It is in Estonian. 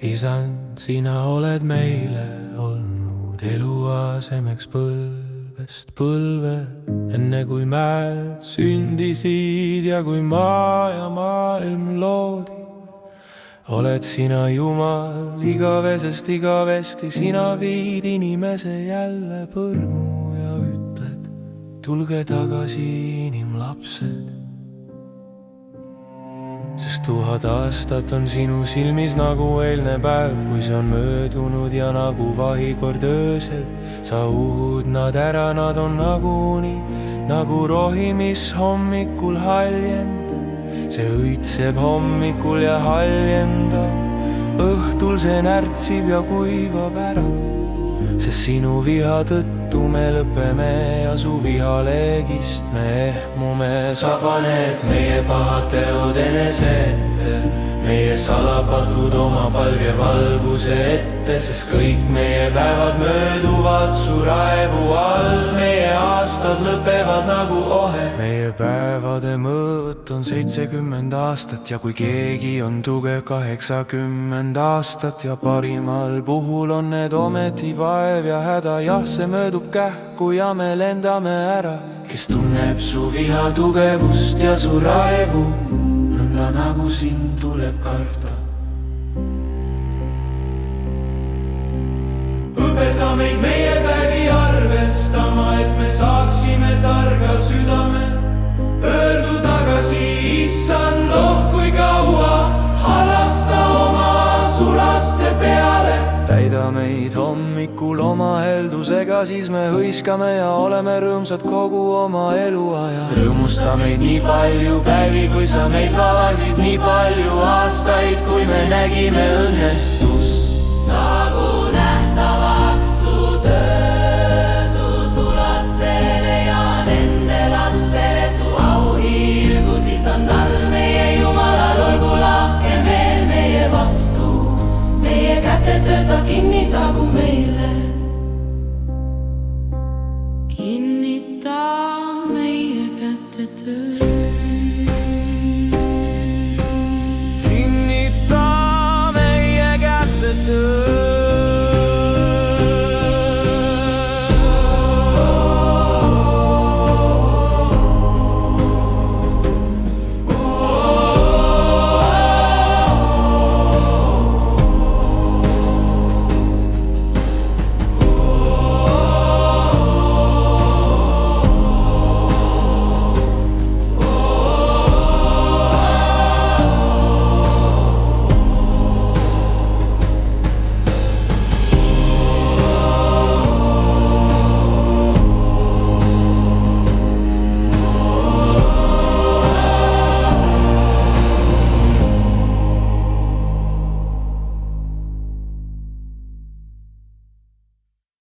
Isand, sina oled meile olnud eluasemeks põlvest põlve. Enne kui mäed sündisid ja kui maa ja maailm loodi, oled sina Jumal igavesest igavesti. Sina viid inimese jälle põrmu ja ütled, tulge tagasi, inimlapsed. Sest 1000 aastat on sinu silmis nagu eilne päev, kui see on möödunud, ja nagu vahikord öösel sa uhud nad ära. Nad on nagu uni, nagu rohi, mis hommikul haljendab. See õitseb hommikul ja haljendab, õhtul see närtsib ja kuivab ära. Sest sinu viha tõttu me lõpeme ja su vihaleegist me ehmume. Sa paned meie pahad teod enese ette, meie salapatud oma palge valguse ette. Sest kõik meie päevad mööduvad su raevu all, meie aastad lõpevad nagu ohe. Meie päevade mõõt on 70 aastat ja kui keegi on tugev 80 aastat. Ja parimal puhul on need ometi vaev ja häda. Jah, see möödub kähku ja me lendame ära. Kes tunneb su viha tugevust ja su raevu, nõnda nagu sind tuleb karta. Õpeta meid meie päevi arvestama, et me saaksime targa südame. Pöördu tagasi, issand, oh kui kaua, halasta oma su laste peale. Täida meid hommikul oma heldusega, siis me hõiskame ja oleme rõõmsad kogu oma eluaja. Rõõmusta meid nii palju päevi, kui sa meid vabasid, nii palju aastaid, kui me nägime õnnetust.